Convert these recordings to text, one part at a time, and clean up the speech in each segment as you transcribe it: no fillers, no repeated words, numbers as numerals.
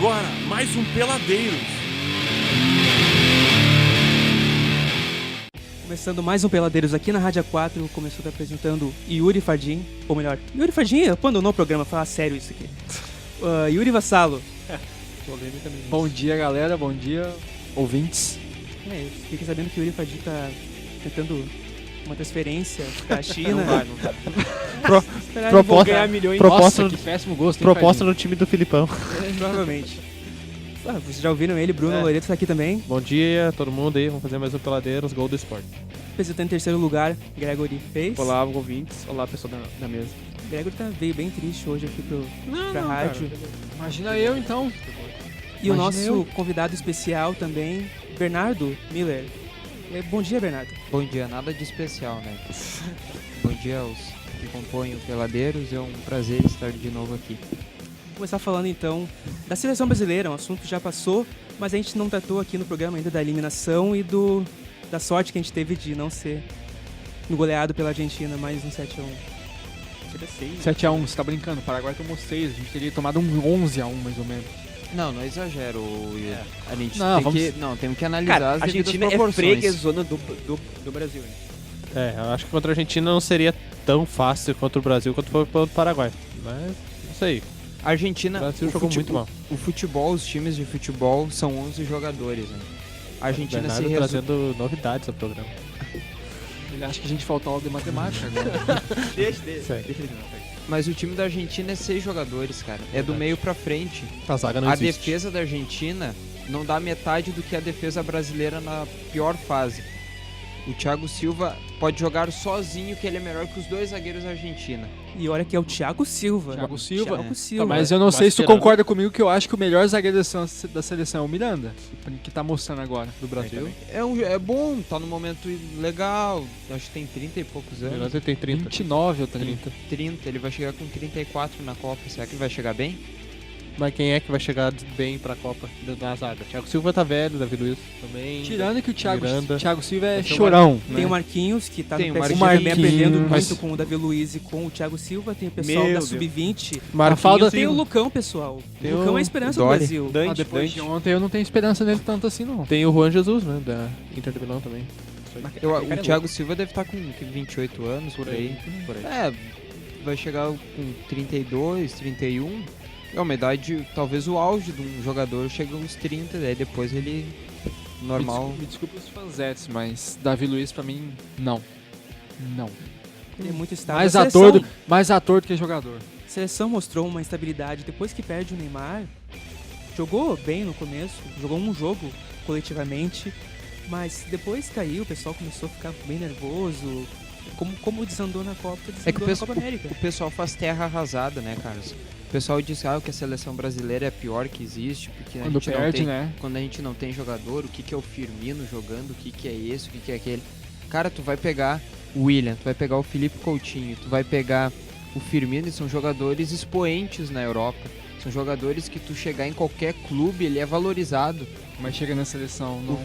agora mais um Peladeiros. Começando mais um Peladeiros aqui na Rádio 4, começou apresentando Yuri Fardim, ou melhor, Yuri Fardim abandonou o programa, fala sério isso aqui. Yuri Vassalo. Bom dia, galera, bom dia, ouvintes. Fiquei sabendo que o Yuri Fardim tá tentando uma transferência pra China. Não vai. Vou ganhar milhões. Nossa, que péssimo gosto, hein, Proposta no time do Filipão. Provavelmente. Vocês já ouviram ele, Bruno Loreto tá aqui também. Bom dia, todo mundo aí. Vamos fazer mais um Peladeiros, Gol do Sport. Apresentando em terceiro lugar, Gregory fez. Olá, ouvintes. Olá, pessoal da mesa. Gregory veio bem triste hoje aqui pra rádio. Cara. Imagina eu, então. E o nosso convidado especial também, Bernardo Miller. Bom dia, Bernardo. Bom dia, nada de especial, né? Bom dia aos que compõem o Peladeiros, é um prazer estar de novo aqui. Vou começar falando então da seleção brasileira, um assunto que já passou, mas a gente não tratou aqui no programa ainda da eliminação e da sorte que a gente teve de não ser goleado pela Argentina, mais um 7-1. 7-1, você tá brincando, o Paraguai tomou 6, a gente teria tomado um 11-1 mais ou menos. Não exagero, Yuri. A gente temos que analisar Cara, as a devidas Argentina proporções. é freguesona do Brasil. Hein? Eu acho que contra a Argentina não seria tão fácil contra o Brasil quanto foi contra o Paraguai. Mas, não sei. A Argentina, O Brasil jogou muito mal. O futebol, os times de futebol são 11 jogadores, né? A Argentina Bernardo trazendo novidades ao programa. Ele acha que a gente faltou aula de matemática agora. Deixa ele não. Mas o time da Argentina é 6 jogadores, cara. É do meio pra frente. A zaga não A existe. defesa da Argentina não dá metade do que a defesa brasileira na pior fase. O Thiago Silva pode jogar sozinho, que ele é melhor que os 2 zagueiros da Argentina. E olha que é o Thiago Silva. Thiago Silva? Thiago Silva. Mas eu não sei se tu concorda comigo que eu acho que o melhor zagueiro da seleção é o Miranda, que tá mostrando agora do Brasil. É bom, tá no momento legal, acho que tem 30 e poucos anos. Ele tem 30. 29 ou 30. 30, ele vai chegar com 34 na Copa, será que ele vai chegar bem? Mas quem é que vai chegar bem pra Copa na zaga? Thiago Silva tá velho, Davi Luiz também. Tirando que o Miranda. Thiago Silva é chorão. Tem o né? Marquinhos, que tá Tem no o PSG Marquinhos, também aprendendo mas- muito com o Davi Luiz e com o Thiago Silva. Tem o pessoal Meu da Deus. Sub-20. Marquinhos Tem o Lucão, pessoal. O Lucão é a esperança do Dori. Brasil. Depois de ontem eu não tenho esperança nele tanto assim, não. Tem o Juan Jesus, né? Da Inter de Milão também. O Thiago Silva deve estar com 28 anos, por aí. Vai chegar com 32, 31. É uma idade, talvez o auge de um jogador chega aos 30, daí depois ele normal. Me desculpa os fanzetes, mas Davi Luiz pra mim, não. Ele é muito estável. Mais ator do que jogador. A seleção mostrou uma estabilidade depois que perde o Neymar. Jogou bem no começo, jogou um jogo coletivamente, mas depois caiu, o pessoal começou a ficar bem nervoso. Como desandou na Copa, É que na Copa América. o pessoal faz terra arrasada, né, Carlos? O pessoal diz que a seleção brasileira é a pior que existe, porque Quando perde, né? quando a gente não tem jogador, o que é o Firmino jogando, o que é esse, o que é aquele. Cara, tu vai pegar o William, tu vai pegar o Felipe Coutinho, tu vai pegar o Firmino, e são jogadores expoentes na Europa. São jogadores que tu chegar em qualquer clube, ele é valorizado. Mas chega na seleção, não.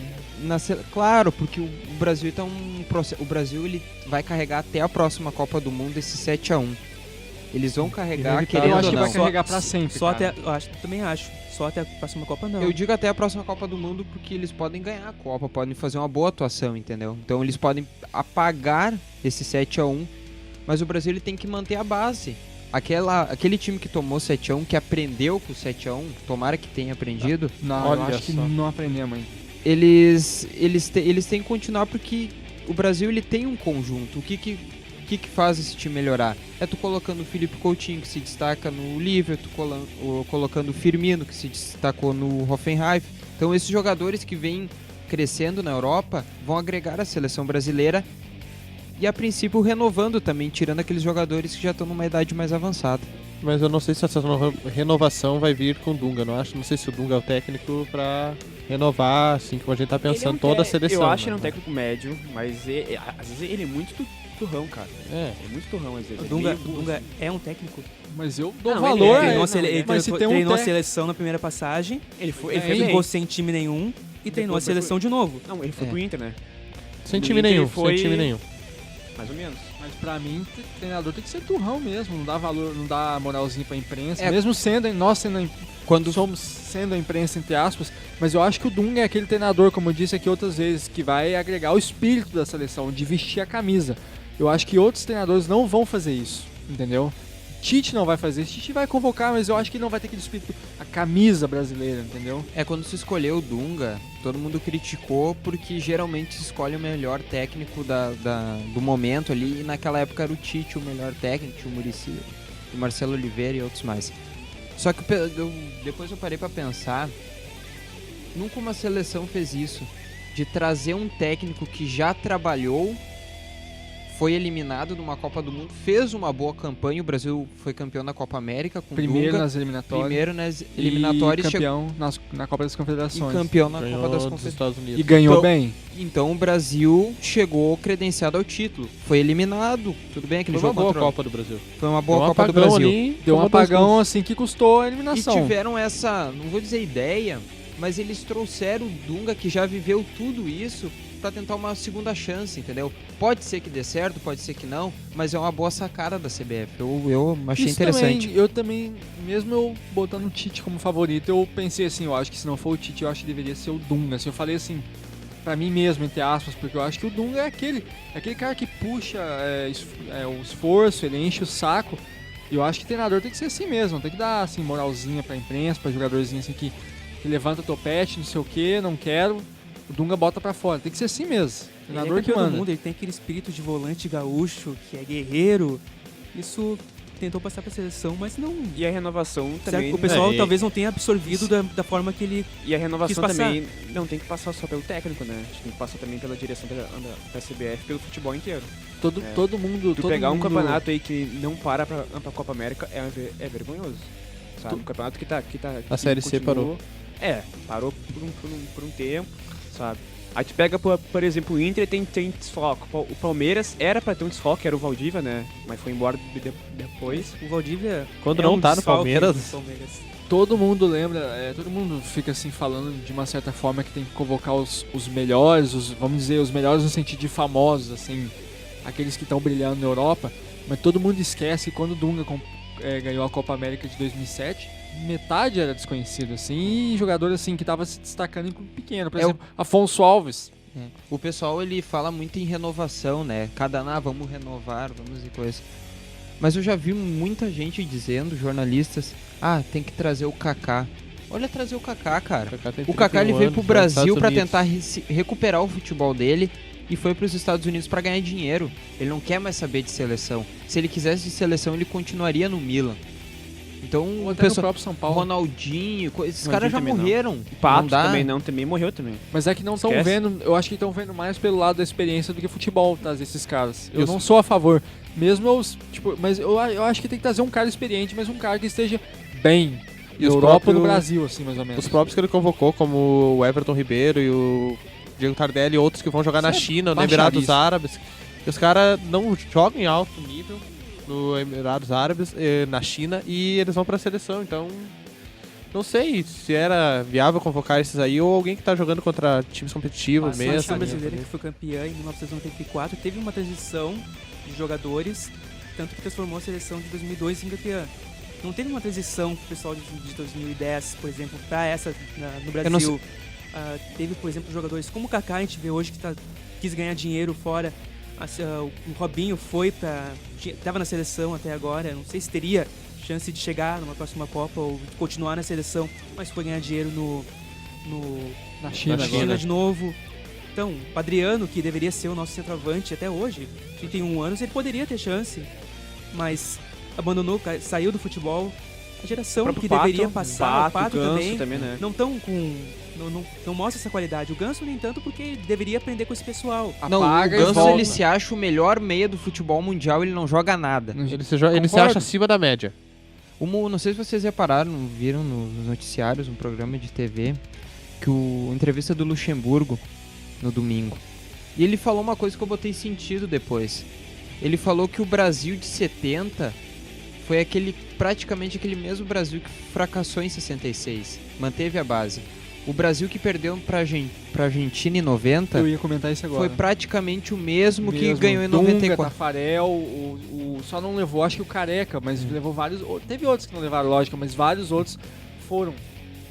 Claro, porque o Brasil tá o Brasil ele vai carregar até a próxima Copa do Mundo esse 7-1. Eles vão carregar, querendo Eu ou acho que não. vai carregar pra sempre. Só cara. até, também acho. Só até a próxima Copa não. Eu digo até a próxima Copa do Mundo porque eles podem ganhar a Copa, podem fazer uma boa atuação, entendeu? Então eles podem apagar esse 7-1, mas o Brasil ele tem que manter a base. Aquele time que tomou 7-1, que aprendeu com o 7-1, tomara que tenha aprendido, Não, Olha eu acho que só. não aprendemos ainda. eles têm que continuar porque o Brasil ele tem um conjunto. O que faz esse time melhorar? É tu colocando o Felipe Coutinho, que se destaca no Liverpool, colocando o Firmino, que se destacou no Hoffenheim. Então esses jogadores que vêm crescendo na Europa vão agregar a seleção brasileira e a princípio renovando também, tirando aqueles jogadores que já estão numa idade mais avançada. Mas eu não sei se essa renovação vai vir com o Dunga. Não sei se o Dunga é o técnico pra renovar, assim, como a gente tá pensando, toda a seleção. Eu acho que ele é um né? técnico médio, mas às vezes ele é muito turrão, cara. É. É muito turrão, às vezes. O Dunga é um técnico. Mas eu dou Não, valor. Ele mas se tem treinou a técnico- seleção na primeira passagem, Ele foi ele ficou sem time nenhum e treinou a Depois foi seleção de novo. Não, ele foi pro Inter, né? Sem No time Inter nenhum, foi- sem time nenhum. Mais ou menos. Mas pra mim, treinador tem que ser turrão mesmo, não dá valor, não dá moralzinha pra imprensa. É. Mesmo nós somos sendo a imprensa, entre aspas, mas eu acho que o Dunga é aquele treinador, como eu disse aqui outras vezes, que vai agregar o espírito da seleção, de vestir a camisa. Eu acho que outros treinadores não vão fazer isso, entendeu? Tite não vai fazer, Tite vai convocar, mas eu acho que não vai ter aquele espírito, a camisa brasileira, entendeu? Quando se escolheu o Dunga, todo mundo criticou porque geralmente se escolhe o melhor técnico do momento ali, e naquela época era o Tite o melhor técnico, o Muricy, o Marcelo Oliveira e outros mais. Só que depois eu parei pra pensar, nunca uma seleção fez isso, de trazer um técnico que já trabalhou, foi eliminado numa Copa do Mundo, fez uma boa campanha, o Brasil foi campeão da Copa América com Primeiro Dunga, nas eliminatórias. primeiro nas eliminatórias E campeão na Copa das e Confederações. campeão na Ganhou Copa das dos Confederações. Estados Unidos. E ganhou Então- bem. Então o Brasil chegou credenciado ao título. Foi eliminado. Tudo bem, aquele Foi uma jogo boa contra... Copa do Brasil. Foi uma boa Deu um Copa do apagão Brasil. ali, Deu um tomou dois apagão gols. assim que custou a E eliminação. tiveram essa, não vou dizer ideia, mas eles trouxeram o Dunga, que já viveu tudo isso, pra tentar uma segunda chance, entendeu? Pode ser que dê certo, pode ser que não, mas é uma boa sacada da CBF. Eu achei Isso interessante. Também, eu também, mesmo eu botando o Tite como favorito, eu pensei assim, eu acho que se não for o Tite, eu acho que deveria ser o Dunga. Assim, eu falei assim, pra mim mesmo, entre aspas, porque eu acho que o Dunga é aquele cara que puxa o esforço, ele enche o saco. E eu acho que o treinador tem que ser assim mesmo, tem que dar assim, moralzinha pra imprensa, pra jogadorzinho assim que levanta topete, não sei o que, não quero. O Dunga bota pra fora, tem que ser assim mesmo. Ele é Treinador que campeão do manda. mundo, ele tem aquele espírito de volante gaúcho, que é guerreiro. Isso tentou passar pra seleção, mas não... E a renovação Certo? também. O pessoal e- talvez não tenha absorvido da forma que ele... E a renovação quis passar. também não tem que passar só pelo técnico, né? A gente tem que passar também pela direção da CBF, pelo futebol inteiro. Todo mundo... Tu todo pegar um mundo- campeonato aí que não para pra Copa América é vergonhoso. Sabe? Um campeonato que tá A Série C parou. Parou por um tempo, sabe? Aí tu pega, por exemplo, o Inter tem desfoque. O Palmeiras era pra ter um desfoque, era o Valdívia, né? Mas foi embora depois. O Valdívia... Quando é não um tá no desfalque Palmeiras. do Palmeiras. Todo mundo lembra, todo mundo fica assim falando de uma certa forma que tem que convocar os melhores, vamos dizer, os melhores no sentido de famosos, assim, aqueles que estão brilhando na Europa, mas todo mundo esquece que quando o Dunga ganhou a Copa América de 2007, metade era desconhecido, assim, e jogador assim que tava se destacando em clube pequeno, por exemplo, Afonso Alves. O pessoal, ele fala muito em renovação, né? Cada ano, vamos renovar, vamos e coisa. Mas eu já vi muita gente dizendo, jornalistas, tem que trazer o Kaká. Olha, trazer o Kaká, cara. O Kaká, ele veio pro Brasil pra tentar recuperar o futebol dele e foi pros Estados Unidos pra ganhar dinheiro. Ele não quer mais saber de seleção. Se ele quisesse de seleção, ele continuaria no Milan. Então, Ou o até no pessoal, próprio São Paulo. Ronaldinho, esses Ronaldinho caras já também não. morreram. Pato dá. também morreu também. Mas é que não estão Esquece. vendo, eu acho que estão vendo mais pelo lado da experiência do que futebol, trazer esses caras. Eu Eu não sou a favor, mesmo mas eu acho que tem que trazer um cara experiente, mas um cara que esteja bem. E Na os Europa ou próprios- no Brasil, assim, mais ou menos. Os próprios que ele convocou, como o Everton Ribeiro e o Diego Tardelli e outros que vão jogar na Isso é China, no baixaria. Emirados Árabes. E os caras não jogam em alto nível no Emirados Árabes, na China, e eles vão pra seleção. Então, não sei se era viável convocar esses aí ou alguém que tá jogando contra times competitivos A seleção mesmo. brasileira que foi campeã em 1994 teve uma transição de jogadores, tanto que transformou a seleção de 2002 em campeã. Não teve uma transição pro pessoal de 2010, por exemplo, pra essa no não Brasil. Teve, por exemplo, jogadores como o Kaká, a gente vê hoje que quis ganhar dinheiro fora. O Robinho tava na seleção até agora, não sei se teria chance de chegar numa próxima Copa ou de continuar na seleção, mas foi ganhar dinheiro Na China, na agora. China de novo. Então, o Adriano, que deveria ser o nosso centroavante até hoje, 31 anos, ele poderia ter chance, mas abandonou, saiu do futebol. A geração próprio que Pato, deveria passar, o Pato Ganso também, né? não tão com... Não mostra essa qualidade. O Ganso, nem tanto, porque ele deveria aprender com esse pessoal. Não, o Apaga e Ganso, volta. ele se acha o melhor meia do futebol mundial, ele não joga nada. Ele se Concordo. acha acima da média. Não sei se vocês repararam, viram nos noticiários, um programa de TV, que entrevista do Luxemburgo no domingo. E ele falou uma coisa que eu botei sentido depois. Ele falou que o Brasil de 70 foi praticamente aquele mesmo Brasil que fracassou em 66. Manteve a base. O Brasil que perdeu pra Argentina em 90 Eu ia comentar isso agora. foi praticamente o mesmo que Mesmo. ganhou em Dunga, 94. Tafarel, só não levou, acho que o Careca, mas levou vários. Teve outros que não levaram, lógico, mas vários outros foram.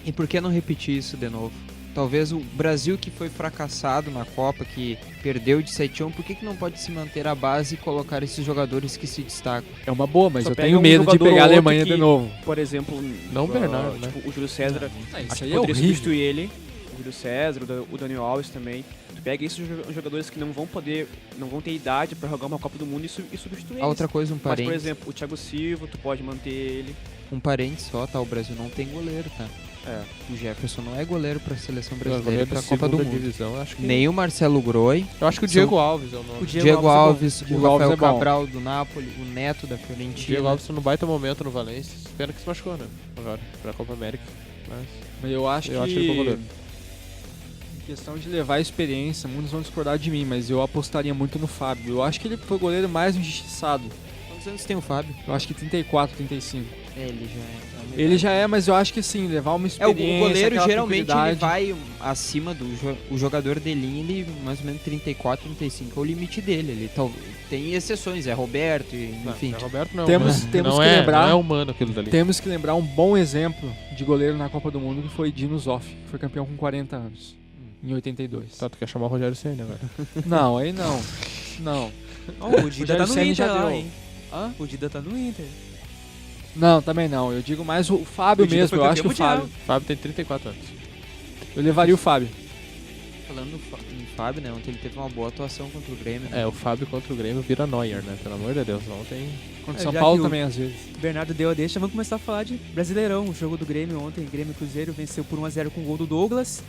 E por que não repetir isso de novo? Talvez o Brasil que foi fracassado na Copa, que perdeu de 7-1, por que não pode se manter a base e colocar esses jogadores que se destacam? É uma boa, mas Só eu pega tenho um medo de jogador pegar a ou outro Alemanha que- de novo. Por exemplo, Não o Bernardo, né? tipo, o Júlio César, Isso acho aí que é poderia horrível. substituir ele. O Júlio César, o Daniel Alves também. Tu pega esses jogadores que não vão ter idade pra jogar uma Copa do Mundo e substituir A outra eles. coisa, um Mas, por parênteses, exemplo, o Thiago Silva, tu pode manter ele. só, tá? O Brasil não tem goleiro, tá? É. O Jefferson não é goleiro pra seleção Goleiro brasileira e da pra Copa do segunda Mundo. divisão, acho que... Nem o Marcelo Groi, Eu acho que o Diego Alves é o nome. O Diego Alves, o Diego Alves Rafael é bom. Cabral do Napoli, o Neto da O Fiorentina. Diego Alves tá no baita momento no Valência. Pena que se machucou, né? Agora, pra Copa América. Mas eu acho Eu acho ele bom goleiro. Em questão de levar a experiência, muitos vão discordar de mim, mas eu apostaria muito no Fábio. Eu acho que ele foi o goleiro mais injustiçado. Quantos anos tem o Fábio? Eu acho que 34, 35. Ele já é. Ele já é, mas eu acho que sim, levar uma É, experiência. o goleiro aquela geralmente ele tranquilidade. vai acima do o jogador de linha, ele mais ou menos 34, 35 é o limite dele. Ele tem exceções, é Roberto, enfim. Não, Roberto não. Temos né? que não lembrar- Não é humano aquilo dali. Temos que lembrar um bom exemplo de goleiro na Copa do Mundo, que foi Dino Zoff, que foi campeão com 40 anos, em 82. Tá, tu quer chamar o Rogério Ceni agora. Não, aí não. Não. Ó, o Dida Rogério tá no Ceni Inter já lá, deu. hein? Hã? O Dida tá no Inter. Não, também não. Eu digo mais o Fábio O Dida mesmo. foi Eu acho que o campeão Fábio. mundial. O Fábio tem 34 anos. Eu levaria o Fábio. Falando em Fábio, né? Ontem ele teve uma boa atuação contra o Grêmio. Né? É, o Fábio contra o Grêmio vira Neuer, né? Pelo amor de Deus, ontem... Contra É, São já Paulo que o- também, às vezes. O Bernardo deu a deixa, vamos começar a falar de Brasileirão. O jogo do Grêmio ontem, Grêmio e Cruzeiro, venceu por 1-0 com o gol do Douglas.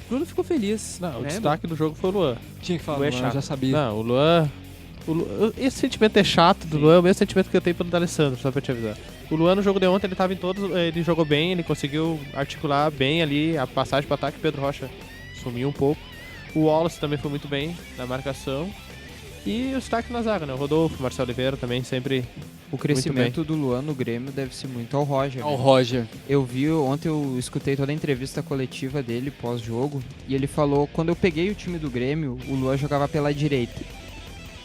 O Bruno ficou feliz. Não, o né, destaque do jogo foi o Luan. Tinha que falar, Luan é eu chato. já sabia. Não, o Luan... Esse sentimento é chato do Luan, é o mesmo sentimento que eu tenho pelo D'Alessandro, só pra te avisar. O Luan no jogo de ontem, ele tava em todos, ele jogou bem, ele conseguiu articular bem ali a passagem pro ataque, Pedro Rocha sumiu um pouco. O Wallace também foi muito bem na marcação. E o destaque na zaga, né? O Rodolfo, o Marcelo Oliveira também sempre... O crescimento do Luan no Grêmio deve ser muito ao Roger. Ao né? Roger. Eu vi, ontem eu escutei toda a entrevista coletiva dele pós-jogo e ele falou, quando eu peguei o time do Grêmio, o Luan jogava pela direita.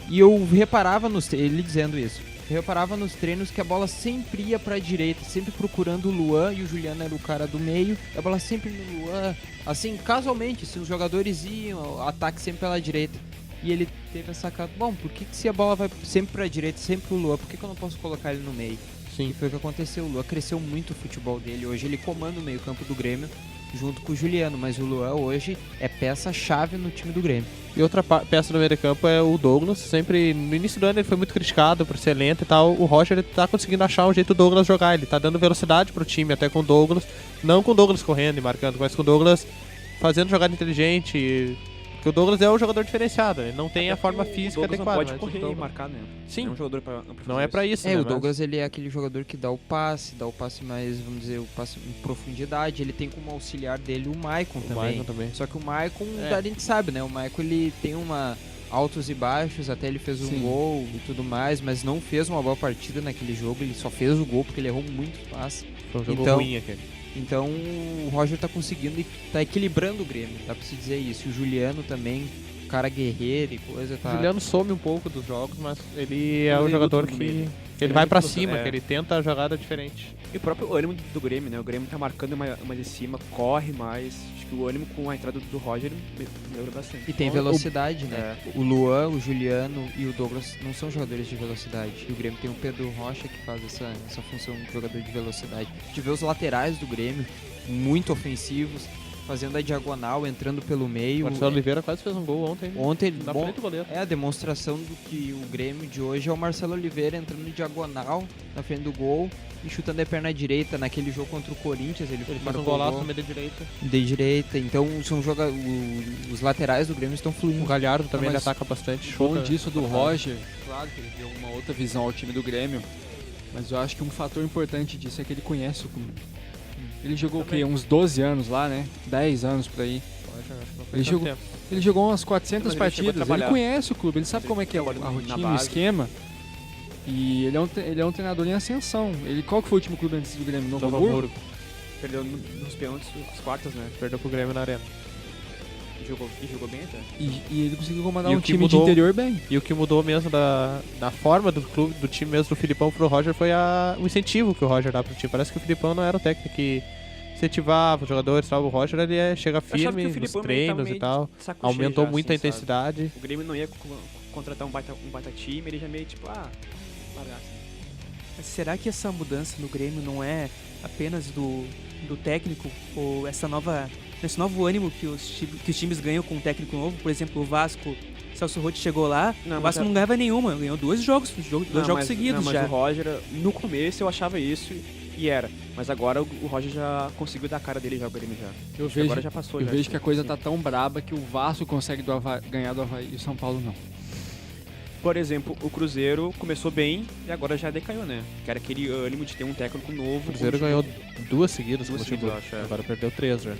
E eu reparava ele dizendo isso, eu reparava nos treinos que a bola sempre ia pra direita, sempre procurando o Luan e o Juliano era o cara do meio, a bola sempre no Luan, assim, casualmente, se os jogadores iam, o ataque sempre pela direita. E ele teve essa sacada, bom, por que se a bola vai sempre pra direita, sempre pro Luan, por que eu não posso colocar ele no meio? Sim. E foi o que aconteceu, o Luan cresceu muito o futebol dele, hoje ele comanda o meio campo do Grêmio, junto com o Juliano, mas o Luan hoje é peça-chave no time do Grêmio. E outra peça do meio de campo é o Douglas. Sempre, no início do ano, ele foi muito criticado por ser lento e tal. O Roger ele tá conseguindo achar um jeito do Douglas jogar. Ele tá dando velocidade pro time, até com o Douglas. Não com o Douglas correndo e marcando, mas com o Douglas fazendo jogada inteligente. Porque o Douglas é um jogador diferenciado, ele não tem a forma física o Douglas adequada. não pode mas correr o e Douglas- marcar, né? Sim. É um jogador pra Não é pra isso, É, né? o mas- Douglas ele é aquele jogador que dá o passe mais, vamos dizer, o passe em profundidade. Ele tem como auxiliar dele o Maicon O também. Maicon também. Só que o Maicon, É. a gente sabe, né? O Maicon ele tem uma altos e baixos, até ele fez um Sim. gol e tudo mais, mas não fez uma boa partida naquele jogo. Ele só fez o gol porque ele errou muitos passes. Foi um jogo Então- ruim aquele. Então o Roger tá conseguindo e tá equilibrando o Grêmio, dá pra se dizer isso. E o Juliano também, cara guerreiro e coisa, tá. O Juliano some um pouco dos jogos, mas ele é Ele um luta jogador no que... meio. Ele vai pra luta, cima, é. que ele tenta a jogada diferente. E o próprio ânimo do Grêmio, né? O Grêmio tá marcando uma de cima, corre mais. Acho que o ânimo com a entrada do Roger melhora bastante. E tem Então, velocidade, né? É. O Luan, o Juliano e o Douglas não são jogadores de velocidade. E o Grêmio tem o Pedro Rocha que faz essa função de jogador de velocidade. A gente vê os laterais do Grêmio muito ofensivos, fazendo a diagonal, entrando pelo O meio. Marcelo Oliveira quase fez um gol ontem. Ontem, Na bom, frente do goleiro. é a demonstração do que o Grêmio de hoje é o Marcelo Oliveira entrando em diagonal na frente do gol e chutando a perna direita. Naquele jogo contra o Corinthians, ele Ele fez marcou um golaço o no gol meio da direita. de direita. Então são os laterais do Grêmio estão O fluindo. Galhardo também ele mas ataca bastante. O bom chuta. disso do Roger, claro que ele deu uma outra visão ao time do Grêmio, mas eu acho que um fator importante disso é que ele conhece o clube. Ele jogou o quê? Uns 12 anos lá, né? 10 anos por aí. Ele jogou- Ele jogou umas 400 Mas ele chegou a partidas, ele trabalhar. conhece o clube, ele sabe Ele como é que é a trabalhou na rotina, o base. esquema. E ele é um treinador em ascensão. Qual que foi o último clube antes do Grêmio? Novo Novo Hamburgo? Hamburgo. Perdeu nos pênaltis, os quartos, né? Perdeu pro Grêmio na arena. E jogou bem até. E ele conseguiu comandar E um o que time de mudou- interior bem. E o que mudou mesmo da forma do clube, do time mesmo do Filipão pro Roger foi o incentivo que o Roger dá pro time. Parece que o Filipão não era o técnico que incentivava os jogadores, tal. O Roger ele chega Eu achava firme que o nos Filipão treinos meio e tal. de saco cheio Aumentou já, muito a assim, sabe? intensidade. O Grêmio não ia contratar um baita time, ele já meio tipo, largar assim. Mas será que essa mudança no Grêmio não é apenas do técnico? Ou esse novo ânimo que os times ganham com um técnico novo? Por exemplo, o Vasco, Celso Roth chegou lá, Não, o mas Vasco não ganhava nenhuma, ganhou dois jogos Não, seguidos mas já. o Roger, no começo eu achava isso e era. Mas agora o Roger já conseguiu dar a cara dele já, o Grêmio já. Eu Acho que agora já vejo, passou. eu já, vejo assim, que a coisa sim. tá tão braba que o Vasco consegue ganhar do Avaí e o São Paulo não. Por exemplo, o Cruzeiro começou bem e agora já decaiu, né? Que era aquele ânimo de ter um técnico novo. O Cruzeiro com um ganhou time- 2 seguidas com o Duas seguidas, Luxemburgo. eu acho, é. Agora perdeu 3 já.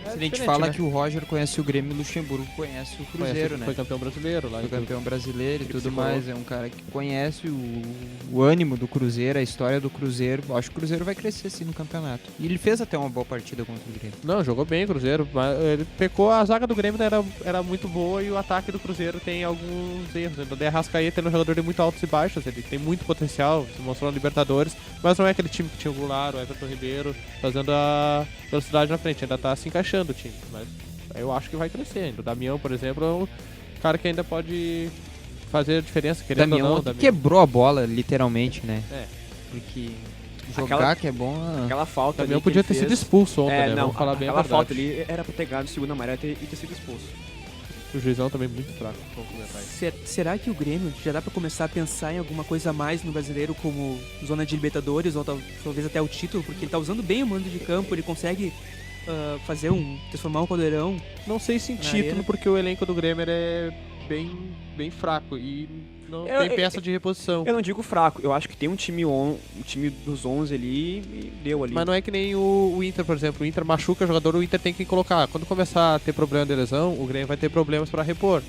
Se a gente fala que o Roger conhece o Grêmio, o Luxemburgo conhece o Cruzeiro, né? Foi campeão brasileiro lá. Foi campeão brasileiro e tudo tricolor. mais. É um cara que conhece o ânimo do Cruzeiro, a história do Cruzeiro. Acho que o Cruzeiro vai crescer sim no campeonato. E ele fez até uma boa partida contra o Grêmio. Não, jogou bem o Cruzeiro. Mas ele pecou, a zaga do Grêmio era muito boa e o ataque do Cruzeiro tem alguns erros. O De Arrascaeta é um jogador de muito altos e baixos, ele tem muito potencial, se mostrou na Libertadores, mas não é aquele time que tinha o Goulart, o Everton Ribeiro, fazendo a velocidade na frente, ainda tá se encaixando o time. Mas eu acho que vai crescer ainda. O Damião, por exemplo, é um cara que ainda pode fazer a diferença, querendo Damião ou não. ontem quebrou a bola, literalmente, né? É. Porque jogar Aquela- que é bom... Aquela falta O Damião ali que podia ele ter sido fez- expulso ontem, É, né? não, Vamos falar bem a aquela verdade. falta ali era pra ter ganhado o segundo amarelo e ter sido expulso. O juizão também muito fraco. Vamos comentar isso. Será que o Grêmio já dá pra começar a pensar em alguma coisa a mais no brasileiro, como zona de Libertadores, ou talvez até o título, porque ele tá usando bem o mando de campo, ele consegue transformar um caldeirão. Não sei se em Na título, arena. porque o elenco do Grêmio ele é bem fraco e não Eu- tem peça de reposição. Eu não digo fraco, eu acho que tem um time dos 11 ali e deu ali. Mas não é que nem o Inter, por exemplo. O Inter machuca o jogador, o Inter tem que colocar. Quando começar a ter problema de lesão, o Grêmio vai ter problemas pra repor.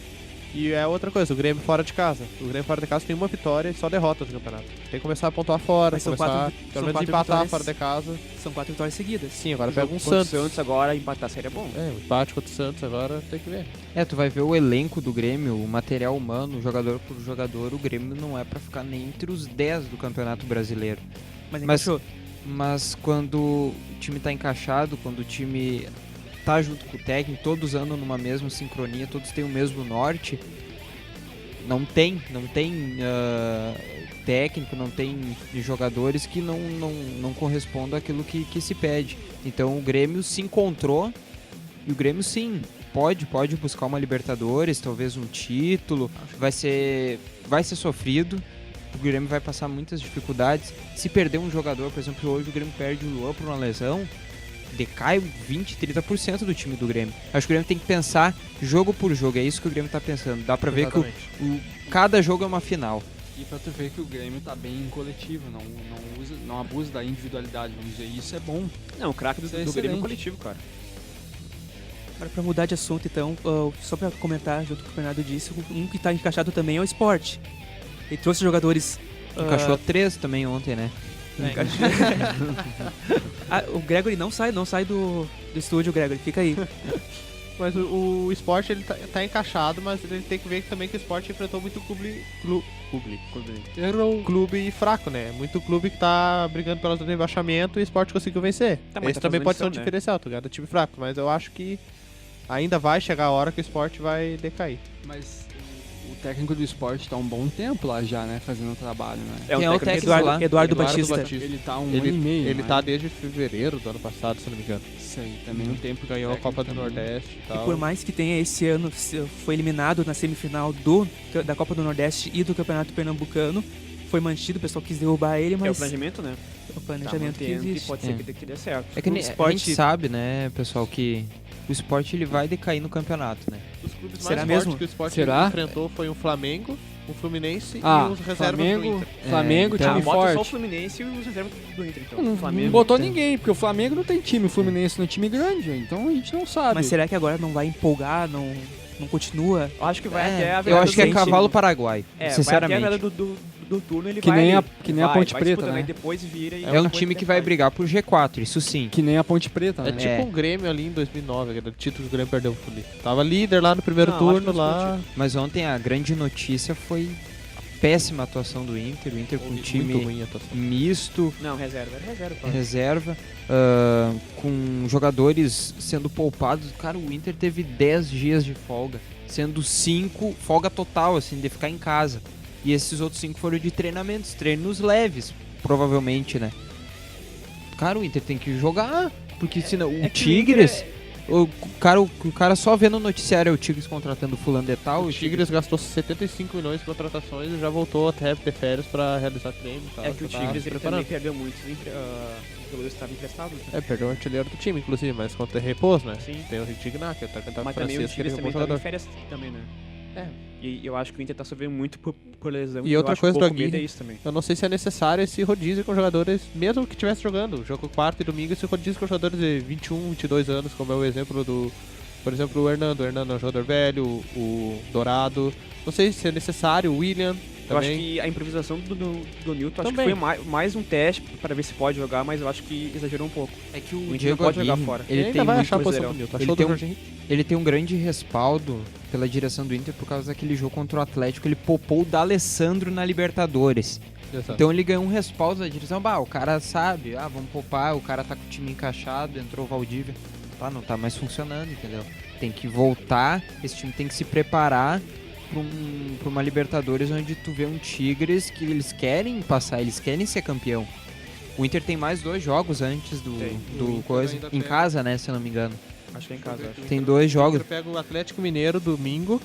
E é outra coisa, o Grêmio fora de casa. O Grêmio fora de casa tem uma vitória e só derrotas no campeonato. Tem que começar a pontuar fora, Mas são começar quatro- pelo são menos quatro empatar vitórias. fora de casa. São 4 vitórias seguidas. Sim, agora O pega jogo um contra o Santos. agora, empatar seria bom. É, o empate contra o Santos agora tem que ver. Tu vai ver o elenco do Grêmio, o material humano, jogador por jogador, o Grêmio não é pra ficar nem entre os 10 do Campeonato Brasileiro. Mas Mas- encaixou. Mas quando o time tá encaixado, quando o time tá junto com o técnico, todos andam numa mesma sincronia, todos têm o mesmo norte, não tem técnico, não tem jogadores que não correspondam àquilo que se pede. Então o Grêmio se encontrou e o Grêmio sim pode buscar uma Libertadores, talvez um título, vai ser sofrido. O Grêmio vai passar muitas dificuldades. Se perder um jogador, por exemplo, hoje o Grêmio perde o Luan por uma lesão, decai 20, 30% do time do Grêmio. Acho que o Grêmio tem que pensar jogo por jogo, é isso que o Grêmio tá pensando. Dá pra ver que cada jogo é uma final. E pra tu ver que o Grêmio tá bem coletivo, não abusa da individualidade, vamos dizer. Isso é bom. Não, o craque do Isso é Grêmio é excelente. coletivo, cara. Agora, pra mudar de assunto, então, só pra comentar, junto com o Fernando disse, um que tá encaixado também é o Sport. Ele trouxe jogadores... Encaixou 3 também ontem, né? O Gregory não sai do estúdio, Gregory, fica aí. Mas o esporte ele tá encaixado, mas ele tem que ver também que o esporte enfrentou muito clube fraco, né? Muito clube que tá brigando pela zona de rebaixamento e o esporte conseguiu vencer. Tá, mas Esse tá também fazendo pode ser um lição, né? diferencial, tá ligado? É time fraco, mas eu acho que ainda vai chegar a hora que o esporte vai decair. Mas o técnico do esporte tá um bom tempo lá já, né? Fazendo o trabalho, né? É um Quem é o técnico técnico lá? Eduardo Batista. Ele tá um ano e meio. Ele né? tá desde fevereiro do ano passado, se não me engano. Isso aí, também um tempo Ganhou a técnico Copa do também. Nordeste e E tal. por mais que tenha esse ano, foi eliminado na semifinal da Copa do Nordeste e do Campeonato Pernambucano, foi mantido, o pessoal quis derrubar ele, É o mas planejamento, né? o Tá planejamento que mantendo, existe. pode ser que dê certo. É que O a esporte- gente sabe, né, pessoal, que o esporte ele vai decair no campeonato, né? Os clubes mais Será fortes mesmo? que o esporte Será? enfrentou foi o Flamengo, o Fluminense Ah, e os reservas do Flamengo, Inter. Flamengo, então- time Bota só o forte. Fluminense e os reservas do Inter, então. Não, Flamengo. não botou ninguém, porque o Flamengo não tem time, o Fluminense não é time grande, então a gente não sabe. Mas será que agora não vai empolgar, não continua? Eu acho que vai É, até a eu virada acho que é do- cavalo paraguai, É, vai até a sinceramente. virada do do turno ele Que vai nem ali, que nem a Ponte Preta, disputando, né? aí depois vira e É um depois time que vai decai. brigar por G4, isso sim. Que nem a Ponte Preta, É né? tipo É. um Grêmio ali em 2009, aquele título que o Grêmio perdeu pro Felipe. Tava líder lá no primeiro Não, acho que turno, não lá. Mas ontem a grande notícia foi a péssima atuação do Inter. O Inter com um Muito time ruim a atuação. misto, Não, reserva, era reserva. pô. reserva, com jogadores sendo poupados. Cara, o Inter teve 10 dias de folga, sendo 5 folga total, assim, de ficar em casa. E esses outros 5 foram de treinamentos, treinos leves, provavelmente, né? Cara, o Inter tem que jogar, porque senão o que o Tigres... O cara só vê no noticiário é o Tigres contratando fulano de tal. O Tigres gastou 75 milhões em contratações e já voltou até de férias pra realizar treino e tal. É que o já tá Tigres se ele preparando. também perdeu muitos jogadores estavam emprestados. Né? É, perdeu o artilheiro do time, inclusive, mas contra repouso, né? Sim. Tem o Ritignac, que é o atacante Mas também o francês, que ele Tigres é um bom também estava em jogador. férias também, né? É. E eu acho que o Inter tá sofrendo muito por lesão. E eu outra acho coisa um do pouco medo Aguirre- é isso também. Eu não sei se é necessário esse rodízio com jogadores, mesmo que estivesse jogando. Jogo quarto e domingo, esse rodízio com jogadores de 21, 22 anos, como é o exemplo do... Por exemplo, o Hernando. O Hernando é um jogador velho, o Dourado. Não sei se é necessário, o William Eu acho também. que a improvisação do Newton acho que Também. foi mais um teste para ver se pode jogar, mas eu acho que exagerou um pouco. É que O o Inter Diego não pode jogar Aguirre, fora. Ele ele ainda tem vai muito achar a posição Brasileirão. do Newton. Ele Achou tem do um- Jorge Henrique? Ele tem um grande respaldo pela direção do Inter por causa daquele jogo contra o Atlético. Ele popou o D'Alessandro na Libertadores. Exato. Então ele ganhou um respaldo da direção. Bah, o cara sabe, vamos poupar, o cara tá com o time encaixado, entrou o Valdívia. Tá, não tá mais funcionando, entendeu? Tem que voltar, esse time tem que se preparar pra uma Libertadores onde tu vê um Tigres que eles querem passar, eles querem ser campeão. O Inter tem mais 2 jogos antes Tem. O do Inter coisa, ainda em pega- casa, né, se eu não me engano. Acho que é em casa, acho. Tem 2 jogos. O Inter pega o Atlético Mineiro domingo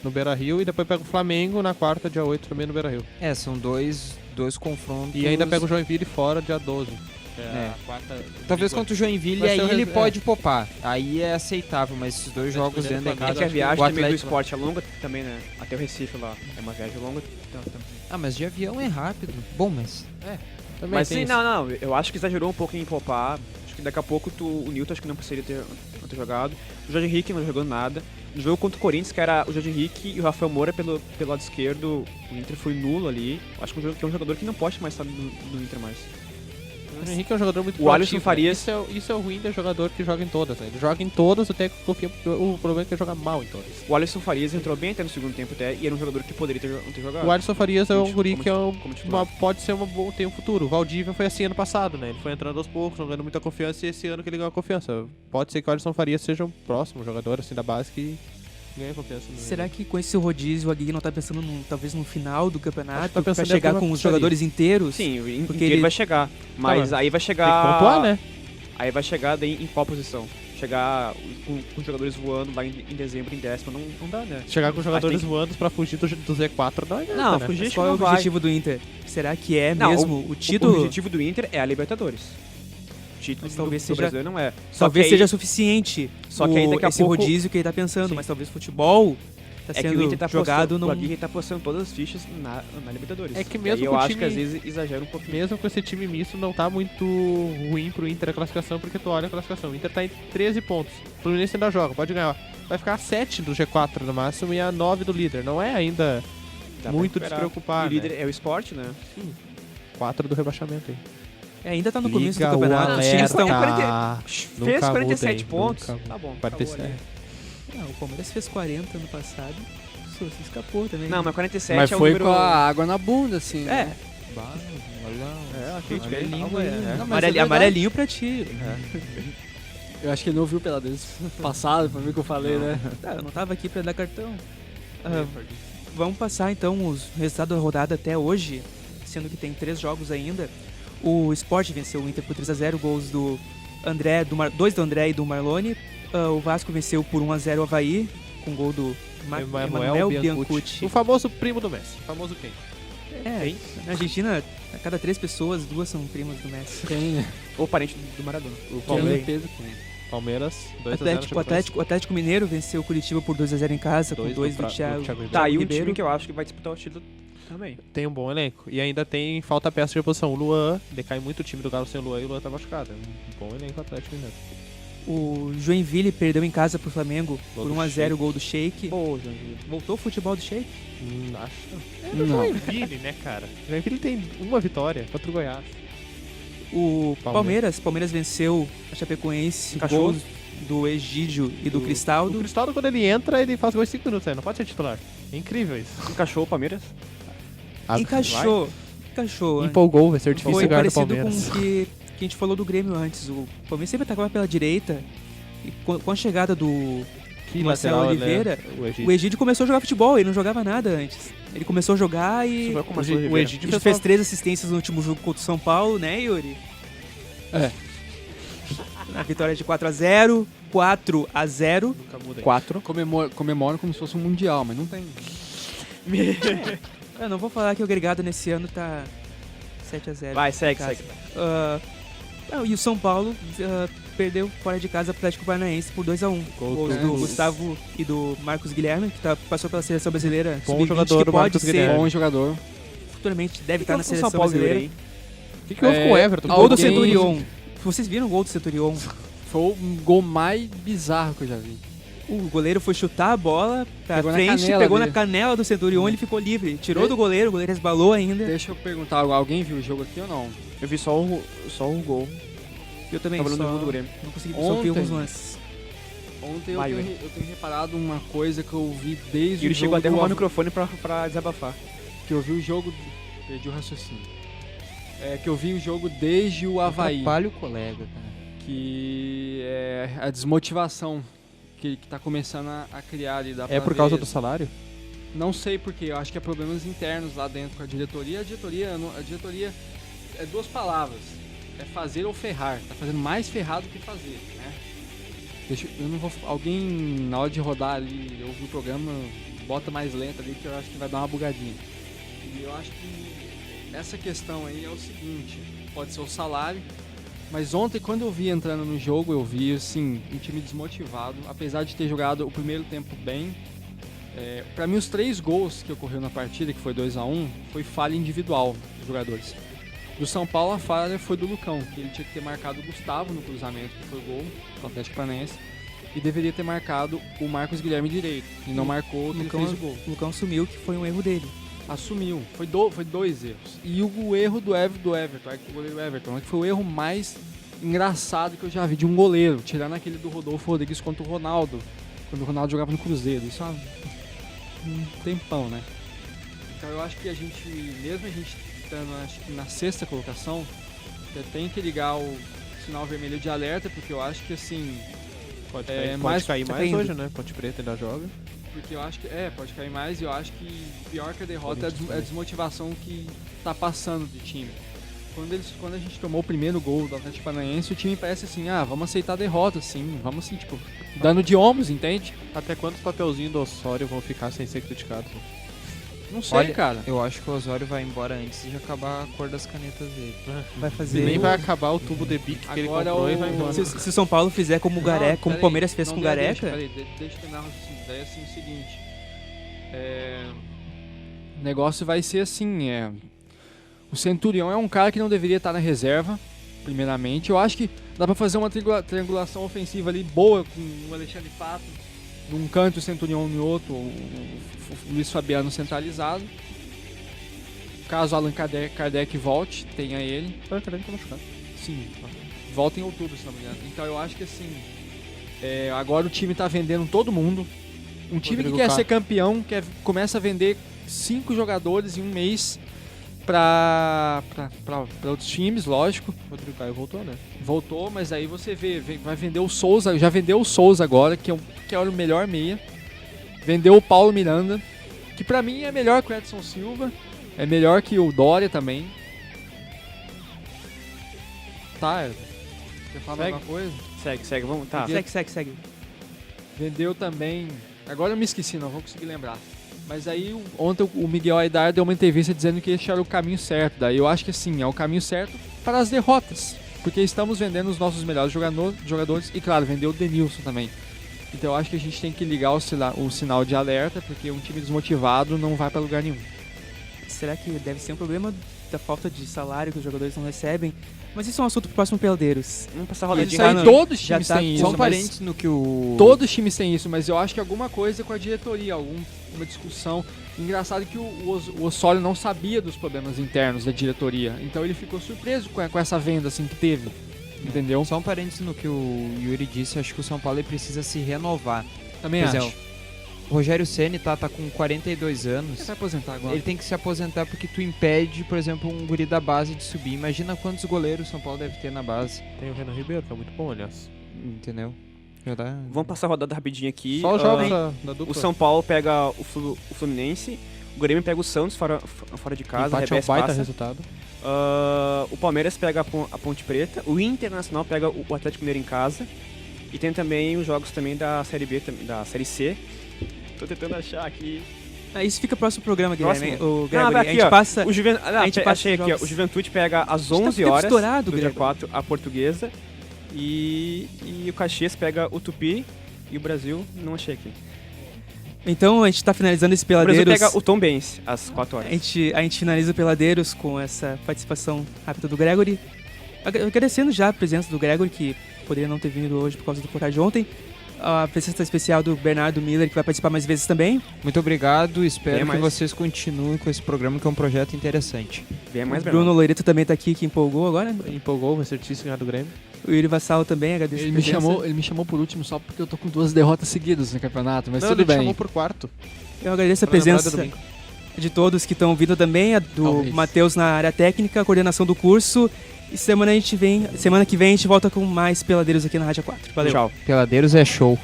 no Beira-Rio e depois pega o Flamengo na quarta, dia 8, também no Beira-Rio. São dois confrontos. E ainda pega o Joinville fora, dia 12. É. a quarta, Talvez domingo. contra o Joinville, Vai aí ser o ele res- pode poupar. Aí é aceitável, mas esses 2 jogos primeiro dentro da Flamengo. É que a casa... viagem o também do Atlético- esporte é longa também, né? Até o Recife lá. É uma viagem longa. Ah, mas de avião é rápido. Bom, mas... Também Mas tem sim, isso. não. Eu acho que exagerou um pouco em poupar. Acho que daqui a pouco o Newton acho que não precisaria não ter jogado. O Jorge Henrique não jogou nada. No jogo contra o Corinthians, que era o Jorge Henrique e o Rafael Moura pelo lado esquerdo, o Inter foi nulo ali. Acho que é um jogador que não pode mais estar no Inter mais. O Henrique é um jogador muito O Alisson proativo, Farias- né? Isso é o ruim do jogador que joga em todas. Né? Ele joga em todas, o técnico confia. O problema é que ele joga mal em todas. O Alisson Farias entrou bem até no segundo tempo até, e era um jogador que poderia não ter jogado. O Alisson Farias é um Como guri ti- que é como titular. pode ser tem um futuro. O Valdívia foi assim ano passado, né? Ele foi entrando aos poucos, não ganhando muita confiança, e esse ano que ele ganhou confiança. Pode ser que o Alisson Farias seja um próximo jogador assim da base que ganha confiança. Será que com esse rodízio o Aguirre não tá pensando talvez no final do Acho que campeonato tá pra pensando em chegar alguma com os pizzaria. jogadores inteiros? Sim, o Porque Inter ele- vai chegar. Mas mas aí vai Tem chegar. que pontuar, né? Aí vai chegar daí em qual posição? Chegar com os jogadores voando lá em dezembro, em 10º, não dá, né? Chegar com os jogadores tem que- voando pra fugir do Z4 não adianta, Não, né? fugir Mas acho que qual é o não vai. objetivo do Inter? Será que é Não, mesmo o O título? objetivo do Inter é a Libertadores. O título Mas talvez do seja- brasileiro não é. Só Talvez que aí- seja suficiente só que aí daqui a esse pouco- rodízio que ele tá pensando, Sim. mas talvez futebol tá É que o sendo Inter tá jogado apostando, no... o Aguirre tá apostando todas as fichas na Libertadores. É que E mesmo aí eu com o acho time- que às vezes exagera um pouquinho. Mesmo com esse time misto, não tá muito ruim pro Inter a classificação, porque tu olha a classificação. O Inter tá em 13 pontos. O Fluminense ainda joga, pode ganhar. Vai ficar a 7 do G4 no máximo e a 9 do líder. Não é ainda Dá pra muito de se recuperar. preocupar, E o líder né? é o esporte, né? 4 do rebaixamento aí. Ainda tá no começo do Liga o campeonato. Os times estão... alerta. Fez Nunca 47 mudem, pontos. nunca Tá bom. 47. acabou ali. Não, o Palmeiras fez 40 ano passado. Isso se escapou também. Não, mas 47 Mas é o foi número... com a água na bunda, assim. É. né? Bah, olha. É, a crítica aí. Amarelinho calma aí, aí, né? Não, mas é verdade. Amarelinho pra ti. Eu acho que ele não viu pela vez passada, pra ver o que eu falei, né? Tá, eu não tava aqui pra dar cartão. Vamos passar então os resultados da rodada até hoje, sendo que tem 3 jogos ainda. O Sport venceu o Inter por 3-0, gols do André, 2 do André e do Marlone. O Vasco venceu por 1-0 o Avaí, com gol do Emanuel Biancucci. O famoso primo do Messi. O famoso quem? É, na Argentina, a cada 3 pessoas, 2 são primos do Messi. Tem, Ou parente do Maradona. O Também. Pedro tem. Palmeiras, 2-0. O Atlético Mineiro venceu o Curitiba por 2-0 em casa, com 2 do Thiago Tá, e um Ribeiro. time que eu acho que vai disputar o título também. Tem um bom elenco. E ainda tem falta peça de reposição. O Luan, decai muito o time do Galo sem o Luan e o Luan tá machucado. É um bom elenco Atlético Mineiro. O Joinville perdeu em casa pro Flamengo Gol por do 1x0 o gol do Sheik. Pô, Joinville. Voltou o futebol do Sheik? Acho. Não. Joinville, né, cara? Joinville tem uma vitória contra o Goiás. O Palmeiras. Palmeiras venceu a Chapecoense, Encaixou? gols do Egídio e do O Cristaldo. Cristaldo, quando ele entra, ele faz gol em 5 minutos, aí não pode ser titular. É incrível isso. Encaixou o Palmeiras? Encaixou. Encaixou. Empolgou, vai ser difícil Foi ganhar do parecido Palmeiras. com o que a gente falou do Grêmio antes. O Palmeiras sempre atacava pela direita. E com a chegada do Que Marcelo lateral, Oliveira, né? O Egídio. o Egídio começou a jogar futebol. Ele não jogava nada antes. Ele começou a jogar e Foi com o O Marcelo Oliveira. Egídio ele fez 3 assistências no último jogo contra o São Paulo, né, Yuri? É. Na vitória de 4x0, 4x0. Nunca muda. 4. Comemoram como se fosse um mundial, mas não tem. Eu não vou falar que o agregado nesse ano tá 7x0. Vai, segue, em casa. segue. E o São Paulo perdeu fora de casa pro Atlético Paranaense por 2x1. Gols do Gols. Gustavo e do Marcos Guilherme, que passou pela seleção brasileira Bom sub-20, jogador, que o pode Marcos ser, Guilherme. Bom jogador. futuramente deve estar na São seleção Paulo brasileira. aí. O que houve com o Everton? O gol do Alguém- Centurion. Vocês viram o gol do Centurion? Foi o gol mais bizarro que eu já vi. O goleiro foi chutar a bola pra Pegou na frente, canela pegou dele. na canela do Centurion e ele ficou livre. Tirou do goleiro, o goleiro resbalou ainda. Deixa eu perguntar, alguém viu o jogo aqui ou não? Eu vi só o gol. Eu também Tava no só gol do Grêmio. não consegui só vi Ontem- alguns lances. Ontem Vai, eu tenho reparado uma coisa que eu vi desde E ele o chegou jogo até a do arrumar o Havaí. microfone pra desabafar. Que eu vi o jogo... Perdi o raciocínio. Que eu vi o jogo desde o Havaí. Atrapalha o colega, cara. Que é a desmotivação que tá começando a criar ali. Dá É pra por causa ver. do salário? Não sei porquê, eu acho que é problemas internos lá dentro com a diretoria. A diretoria é 2 palavras. É fazer ou ferrar. Tá fazendo mais ferrado que fazer, né? Eu não vou... Alguém, na hora de rodar ali, ouvir o programa, bota mais lento ali, que eu acho que vai dar uma bugadinha. E eu acho que essa questão aí é o seguinte, pode ser o salário, mas ontem, quando eu vi entrando no jogo, eu vi, assim, um time desmotivado, apesar de ter jogado o primeiro tempo bem. Pra mim, os 3 gols que ocorreu na partida, que foi 2x1, foi falha individual dos jogadores. Do São Paulo, a falha foi do Lucão, que ele tinha que ter marcado o Gustavo no cruzamento, que foi gol do Atlético Paranaense, e deveria ter marcado o Marcos Guilherme direito, e não marcou, ele fez o gol. O Lucão assumiu que foi um erro dele. Assumiu, foi 2 erros. E o erro do Everton, o goleiro Everton, que foi o erro mais engraçado que eu já vi de um goleiro, tirando aquele do Rodolfo Rodrigues contra o Ronaldo, quando o Ronaldo jogava no Cruzeiro. Isso há um tempão, né? Então eu acho que mesmo a gente estando acho que na 6ª colocação, já tem que ligar o sinal vermelho de alerta, porque eu acho que assim, Pode mais- cair tá mais caindo. hoje, né? Ponte Preta ainda joga. porque eu acho que pode cair mais, e eu acho que pior que a derrota é a desmotivação que tá passando do time. Quando a gente tomou o primeiro gol do Atlético Paranaense, o time parece assim, vamos aceitar a derrota, sim, vamos assim, tipo, dando de ombros, entende? Até quando os papelzinhos do Osório vão ficar sem ser criticados? Não sei, Olha, cara. Eu acho que o Osório vai embora antes de acabar a cor das canetas dele. Vai E fazer. nem vai acabar o tubo de bic que ele Agora comprou e o- vai embora. Se o São Paulo fizer como o Gareca, como o peraí, Palmeiras fez não, com o deixa, Gareca, peraí, deixa eu terminar o raciocínio. Daí é assim o seguinte. O negócio vai ser assim, o Centurião é um cara que não deveria estar na reserva, primeiramente. Eu acho que dá pra fazer uma triangulação ofensiva ali boa com o Alexandre Pato num canto, o Centurião no outro, o Luiz Fabiano centralizado. Caso Allan Kardec volte, tenha ele. Sim, volta em outubro, se não me engano. Então eu acho que assim, agora o time tá vendendo todo mundo. Um time Rodrigo que quer Caio. ser campeão, começa a vender 5 jogadores em um mês pra outros times, lógico. O Rodrigo Caio voltou, né? Voltou, mas aí você vai vender o Souza, já vendeu o Souza agora, que é o melhor meia. Vendeu o Paulo Miranda, que pra mim é melhor que o Edson Silva, é melhor que o Dória também. Tá, quer falar Segue. alguma coisa? Segue, vamos. Tá. segue. Vendeu também. Agora eu me esqueci, não vou conseguir lembrar. Mas aí ontem o Miguel Aidar deu uma entrevista dizendo que esse era o caminho certo. Daí eu acho que assim, é o caminho certo para as derrotas. Porque estamos vendendo os nossos melhores jogadores e, claro, vendeu o Denilson também. Então eu acho que a gente tem que ligar o sinal de alerta, porque um time desmotivado não vai para lugar nenhum. Será que deve ser um problema da falta de salário que os jogadores não recebem. Mas isso é um assunto pro próximo Peladeiros. Vamos passar a Isso roladinha. aí não- todos os já times tá- têm isso. Só um mas parênteses no que o... Todos os times têm isso, mas eu acho que alguma coisa com a diretoria, uma discussão. Engraçado que o Osório não sabia dos problemas internos da diretoria, então ele ficou surpreso com essa venda assim que teve, entendeu? Só um parênteses no que o Yuri disse, acho que o São Paulo ele precisa se renovar. Também Por acho. exemplo, o Rogério Ceni tá com 42 anos. Ele vai aposentar agora. Ele tem que se aposentar porque tu impede, por exemplo, um guri da base de subir. Imagina quantos goleiros o São Paulo deve ter na base, Tem o Renan Ribeiro, que é muito bom, aliás. entendeu? Já dá... Vamos passar a rodada rapidinho aqui. Só os jogos da O dupla. São Paulo pega o Fluminense, o Grêmio pega o Santos fora de casa, a Empate é um RBS baita passa. resultado. O Palmeiras pega a Ponte Preta, o Internacional pega o Atlético Mineiro em casa. E tem também os jogos também da Série B, da Série C. Tô tentando achar aqui. Isso fica pro próximo programa, Guilherme. Próximo? O Gregory, vai aqui, a gente ó. passa... O a gente passa achei os aqui, ó. jogos. O Juventude pega às tá com 11 tempo horas estourado, do dia Gregory. 4 a Portuguesa. E o Caxias pega o Tupi e o Brasil, não achei aqui. Então a gente tá finalizando esse O Brasil Peladeiros. pega o Tombense às 4 horas. A gente finaliza o Peladeiros com essa participação rápida do Gregory. Agradecendo já a presença do Gregory, que poderia não ter vindo hoje por causa do placar de ontem. A presença especial do Bernardo Miller, que vai participar mais vezes também. Muito obrigado, espero Tem que mais. vocês continuem com esse programa, que é um projeto interessante. Vem mais O Bruno Loreto também tá aqui, que empolgou agora. Empolgou, vai ser difícil ganhar do Grêmio. O Yuri Vassal também, agradeço Ele a me, presença. ele me chamou por último só porque eu tô com 2 derrotas seguidas no campeonato, mas Não, tudo ele te bem. chamou por quarto. Eu agradeço a Pra lembrar do presença domingo. de todos que estão vindo também, a do Talvez. Matheus na área técnica, a coordenação do curso. E semana que vem a gente volta com mais Peladeiros aqui na Rádio 4. Valeu. Tchau. Peladeiros é show.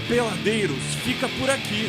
Peladeiros fica por aqui.